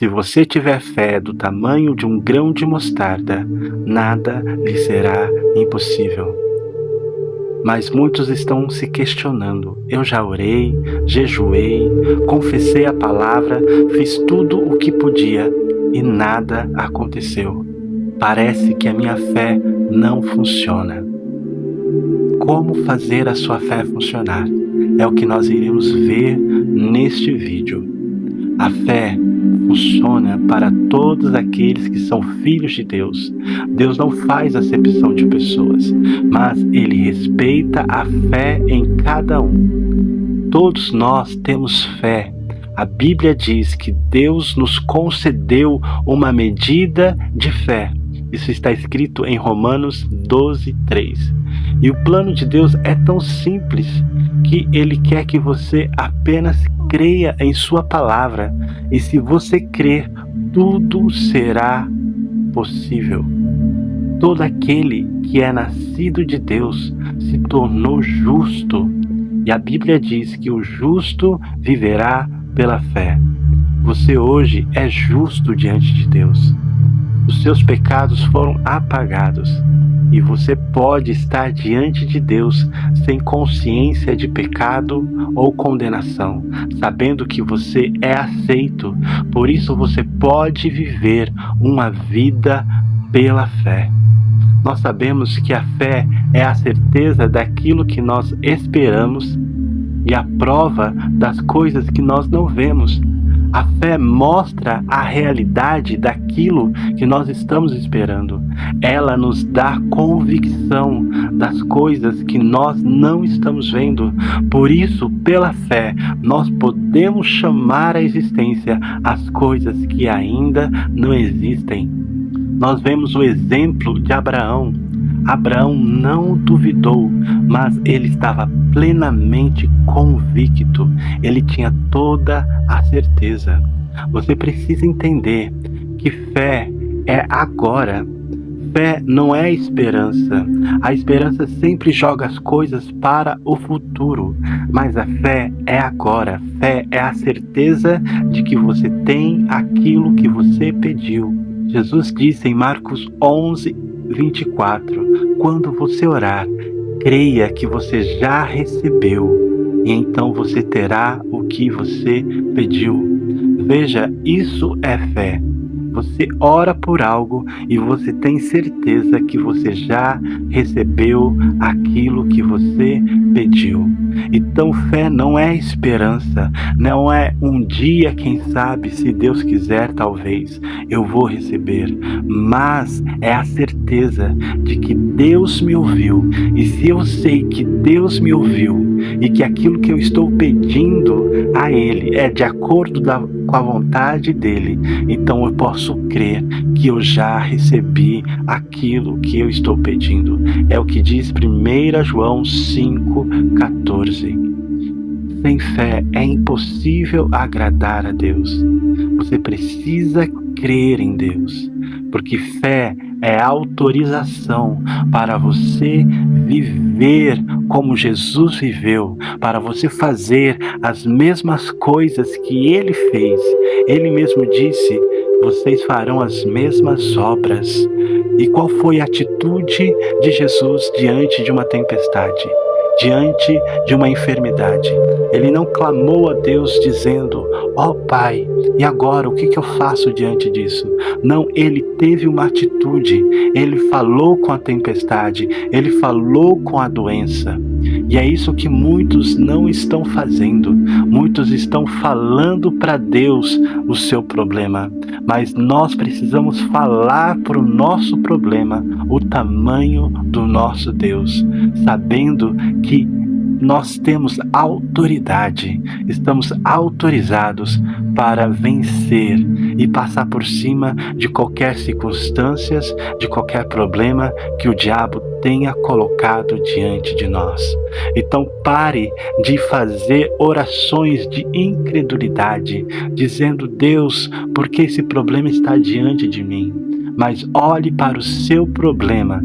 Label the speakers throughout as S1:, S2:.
S1: Se você tiver fé do tamanho de um grão de mostarda, nada lhe será impossível. Mas muitos estão se questionando. Eu já orei, jejuei, confessei a palavra, fiz tudo o que podia e nada aconteceu. Parece que a minha fé não funciona. Como fazer a sua fé funcionar? É o que nós iremos ver neste vídeo. A fé funciona para todos aqueles que são filhos de Deus. Deus não faz acepção de pessoas, mas Ele respeita a fé em cada um. Todos nós temos fé. A Bíblia diz que Deus nos concedeu uma medida de fé. Isso está escrito em Romanos 12:3. E o plano de Deus é tão simples que Ele quer que você apenas creia em sua palavra. E se você crer, tudo será possível. Todo aquele que é nascido de Deus se tornou justo. E a Bíblia diz que o justo viverá pela fé. Você hoje é justo diante de Deus. Os seus pecados foram apagados. E você pode estar diante de Deus sem consciência de pecado ou condenação, sabendo que você é aceito. Por isso você pode viver uma vida pela fé. Nós sabemos que a fé é a certeza daquilo que nós esperamos e a prova das coisas que nós não vemos. A fé mostra a realidade daquilo que nós estamos esperando. Ela nos dá convicção das coisas que nós não estamos vendo. Por isso, pela fé, nós podemos chamar à existência as coisas que ainda não existem. Nós vemos o exemplo de Abraão. Abraão não duvidou, mas ele estava plenamente convicto. Ele tinha toda a certeza. Você precisa entender que fé é agora. Fé não é esperança. A esperança sempre joga as coisas para o futuro, mas a fé é agora. Fé é a certeza de que você tem aquilo que você pediu. Jesus disse em Marcos 11:24, quando você orar, creia que você já recebeu, e então você terá o que você pediu. Veja, isso é fé. Você ora por algo e você tem certeza que você já recebeu aquilo que você pediu. Então fé não é esperança, não é um dia, quem sabe, se Deus quiser, talvez eu vou receber, mas é a certeza de que Deus me ouviu. E se eu sei que Deus me ouviu e que aquilo que eu estou pedindo a Ele é de acordo com a vontade dEle, então eu posso crer que eu já recebi aquilo que eu estou pedindo. É o que diz 1 João 5:14. Sem fé é impossível agradar a Deus. Você precisa crer em Deus, porque fé é autorização para você viver como Jesus viveu, para você fazer as mesmas coisas que Ele fez. Ele mesmo disse: vocês farão as mesmas obras. E qual foi a atitude de Jesus diante de uma tempestade? Diante de uma enfermidade? Ele não clamou a Deus dizendo: ó Pai, e agora o que eu faço diante disso? Não, ele teve uma atitude. Ele falou com a tempestade, ele falou com a doença. E é isso que muitos não estão fazendo. Muitos estão falando para Deus o seu problema, mas nós precisamos falar para o nosso problema o tamanho do nosso Deus, sabendo que nós temos autoridade, estamos autorizados para vencer e passar por cima de qualquer circunstância, de qualquer problema que o diabo tenha colocado diante de nós. Então pare de fazer orações de incredulidade, dizendo: Deus, por que esse problema está diante de mim? Mas olhe para o seu problema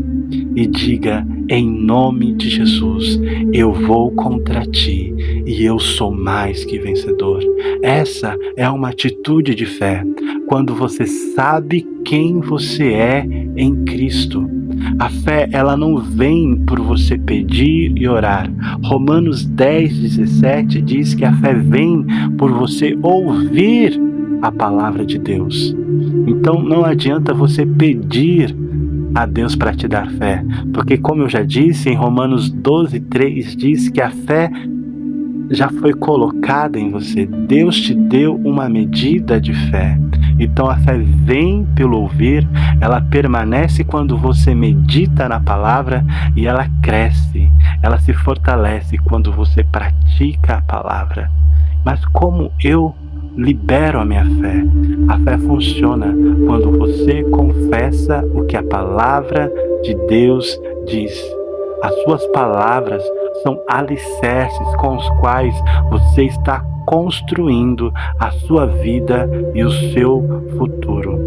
S1: e diga: em nome de Jesus, eu vou contra ti e eu sou mais que vencedor. Essa é uma atitude de fé. quando você sabe quem você é em Cristo. A fé, ela não vem por você pedir e orar. Romanos 10:17 diz que a fé vem por você ouvir a palavra de Deus. Então não adianta você pedir a Deus para te dar fé, porque como eu já disse, em Romanos 12:3 diz que a fé já foi colocada em você. Deus te deu uma medida de fé. Então a fé vem pelo ouvir, ela permanece quando você medita na palavra e ela cresce, ela se fortalece quando você pratica a palavra. Mas como eu libero a minha fé? A fé funciona quando você confessa o que a palavra de Deus diz. As suas palavras são alicerces com os quais você está construindo a sua vida e o seu futuro.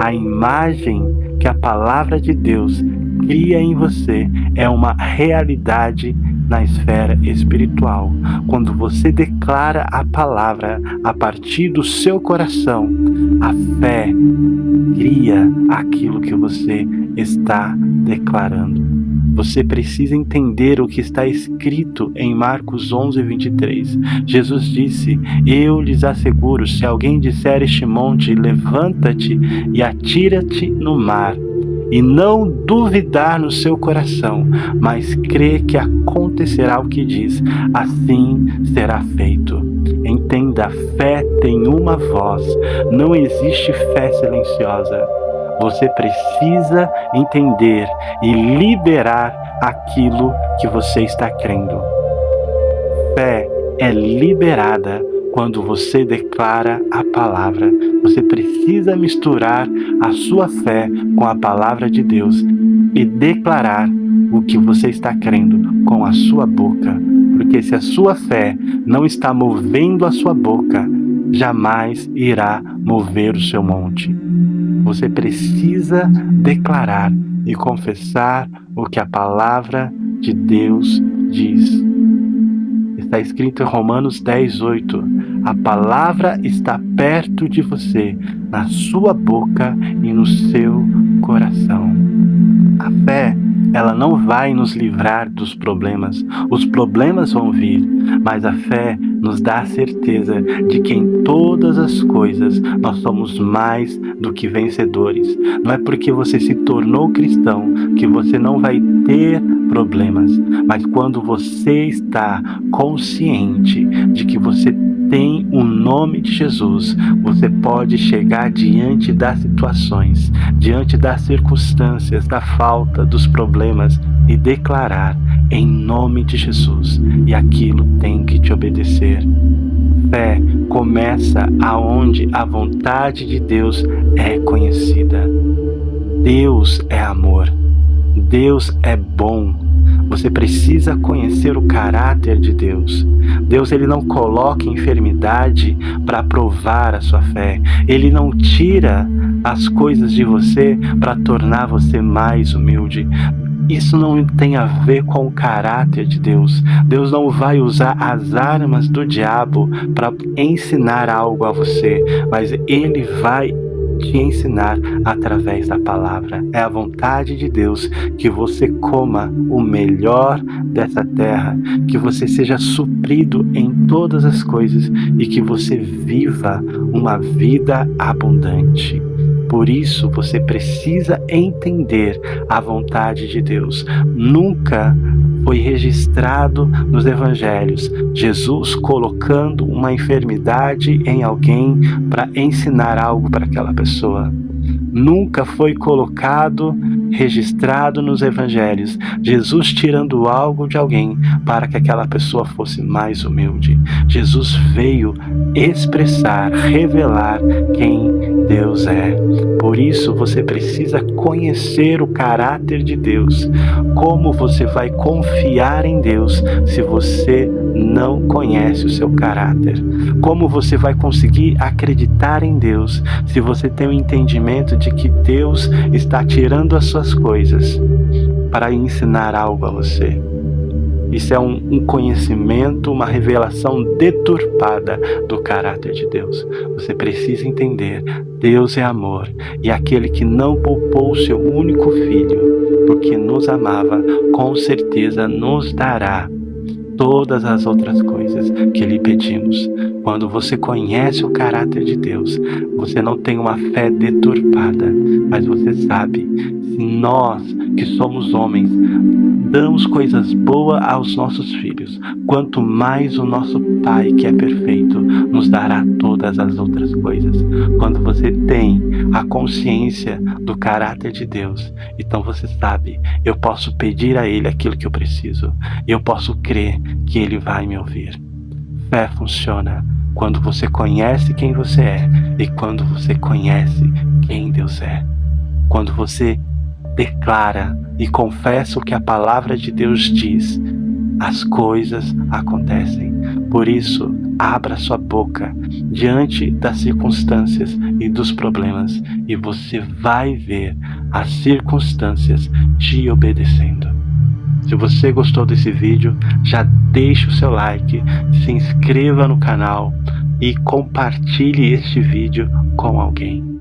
S1: A imagem que a palavra de Deus cria em você é uma realidade na esfera espiritual. Quando você declara a palavra a partir do seu coração, a fé cria aquilo que você está declarando. Você precisa entender o que está escrito em Marcos 11:23. Jesus disse: eu lhes asseguro, se alguém disser a este monte, levanta-te e atira-te no mar, e não duvidar no seu coração, mas crê que acontecerá o que diz, assim será feito. Entenda, a fé tem uma voz, não existe fé silenciosa. Você precisa entender e liberar aquilo que você está crendo. Fé é liberada quando você declara a palavra. Você precisa misturar a sua fé com a palavra de Deus e declarar o que você está crendo com a sua boca. Porque se a sua fé não está movendo a sua boca, jamais irá mover o seu monte. Você precisa declarar e confessar o que a palavra de Deus diz. Está escrito em Romanos 10:8. A palavra está perto de você, na sua boca e no seu coração. A fé, ela não vai nos livrar dos problemas. Os problemas vão vir, mas a fé nos dá a certeza de que em todas as coisas nós somos mais do que vencedores. Não é porque você se tornou cristão que você não vai ter problemas, mas quando você está consciente de que você tem o nome de Jesus, você pode chegar diante das situações, diante das circunstâncias, da falta, dos problemas e declarar em nome de Jesus, e aquilo tem que te obedecer. Fé começa aonde a vontade de Deus é conhecida. Deus é amor. Deus é bom. Você precisa conhecer o caráter de Deus. Deus, ele não coloca enfermidade para provar a sua fé. Ele não tira as coisas de você para tornar você mais humilde. Isso não tem a ver com o caráter de Deus. Deus não vai usar as armas do diabo para ensinar algo a você, mas ele vai te ensinar através da palavra. É a vontade de Deus que você coma o melhor dessa terra, que você seja suprido em todas as coisas e que você viva uma vida abundante. Por isso você precisa entender a vontade de Deus. Nunca foi registrado nos evangelhos Jesus colocando uma enfermidade em alguém para ensinar algo para aquela pessoa. Nunca foi colocado, registrado nos evangelhos, Jesus tirando algo de alguém para que aquela pessoa fosse mais humilde. Jesus veio expressar, revelar quem Deus é. Por isso você precisa conhecer o caráter de Deus. Como você vai confiar em Deus se você não conhece o seu caráter? Como você vai conseguir acreditar em Deus se você tem o entendimento de que Deus está tirando as suas coisas para ensinar algo a você? Isso é um conhecimento, uma revelação deturpada do caráter de Deus. Você precisa entender, Deus é amor, e aquele que não poupou o seu único filho, porque nos amava, com certeza nos dará todas as outras coisas que lhe pedimos. Quando você conhece o caráter de Deus, você não tem uma fé deturpada, mas você sabe, se nós que somos homens damos coisas boas aos nossos filhos, quanto mais o nosso Pai, que é perfeito, nos dará todas as outras coisas. Quando você tem a consciência do caráter de Deus, então você sabe, eu posso pedir a Ele aquilo que eu preciso, eu posso crer que Ele vai me ouvir. Fé funciona quando você conhece quem você é e quando você conhece quem Deus é. Quando você declara e confessa o que a palavra de Deus diz, as coisas acontecem. Por isso, abra sua boca diante das circunstâncias e dos problemas e você vai ver as circunstâncias te obedecendo. Se você gostou desse vídeo, já deixe o seu like, se inscreva no canal e compartilhe este vídeo com alguém.